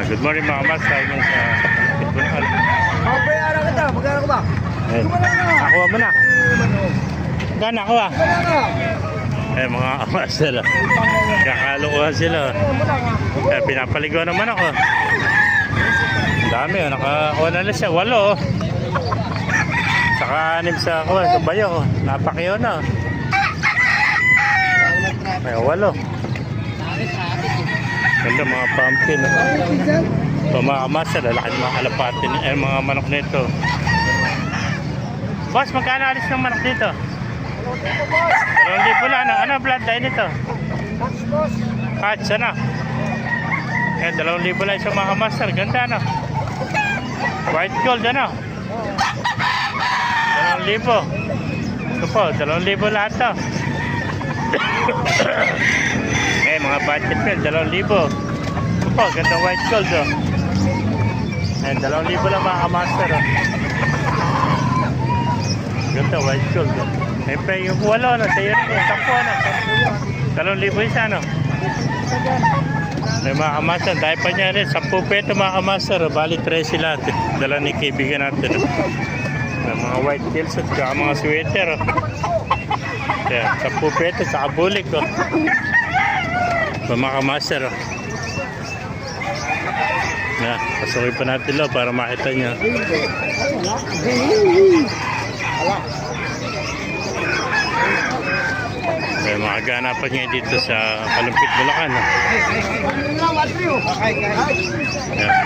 Good morning mga mas. Tayo ngayon sa Pitbunal. Mabayaran kita. Magkano ko ba? Eh, nakuha mo na. Gana nakuha. Eh mga master. Kakalukuhan sila. Eh, pinapaligaw naman ako. Ang dami. Nakakuha na lang siya. 8. Saka 6 sa kuha. Sa bayo. Napakiyo na. Ay, 8. Ganda mga pumpkin. Ito mga master. Lalaki mga kalapatin. Eh mga manok nito. Boss, magkano alis ng manok dito? 2,000 lang. Ano bloodline nito? Hatch, ano? Eh, 2,000 lang sa mga master. Ganda, ano? White gold, ano? 2,000. Ito po, 2,000 lahat to. Eh, mga budget pen, 2,000. Ito po, ganda white gold, oh. Eh, 2,000 lang mga master, oh. Ganda white gold, oh. Siyempre, yung 8, ano, tayo rin, 10, ano, 2,000 isa, ano. May mga kamaster, dahil pa niya rin, 10 peto mga kamaster, bali 13 lahat, dala ni kaibigan natin. May mga white tails at saka mga sweater, oh. Kaya, 10 peto, saka bulik, oh. May mga kamaster, oh. Na, pasukin pa natin lo para makita niya. May mga ganapan niya dito sa Kalumpit, Bulacan. Yeah.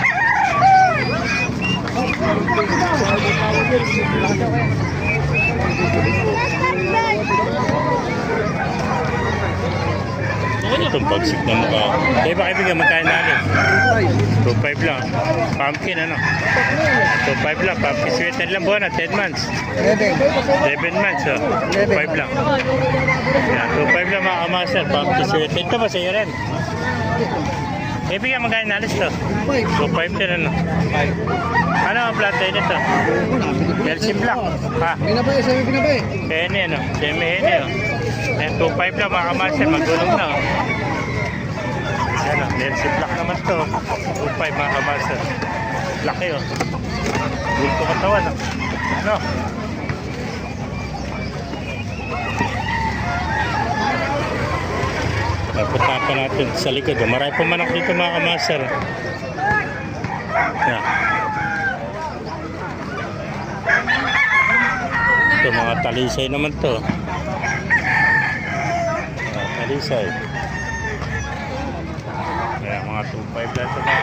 Itong pagsik na mukha. Dahil ba kaibigan, magkain natin? 2,500 lang. Pumpkin, ano? 2,500 lang. Pumpkin sweater lang buwan na 10 months. 11 months, oh. 2,500 lang. Yan, 2,500 lang mga kamaster. Pumpkin sweater. Ito ba sa'yo rin? Kaibigan, magkain natin ito? 2,500 ano? Ano ang plantay nito? Belgian black. Ha? Pinabay, sabi pinabay. Hene, ano? Semi-hene, oh. Ayan, 2,500 lang mga kamaster. Magulong na, oh. Ayan, oh. Belgian black naman ito. 2,500 mga kamaster. Laki, oh. Bulto katawan, oh. Ano? Napunta pa natin sa likod. Marami pa manok dito mga kamaster. Yan. Ito mga talisay naman to. Talisay. Kaya mga 2,500 lang ito.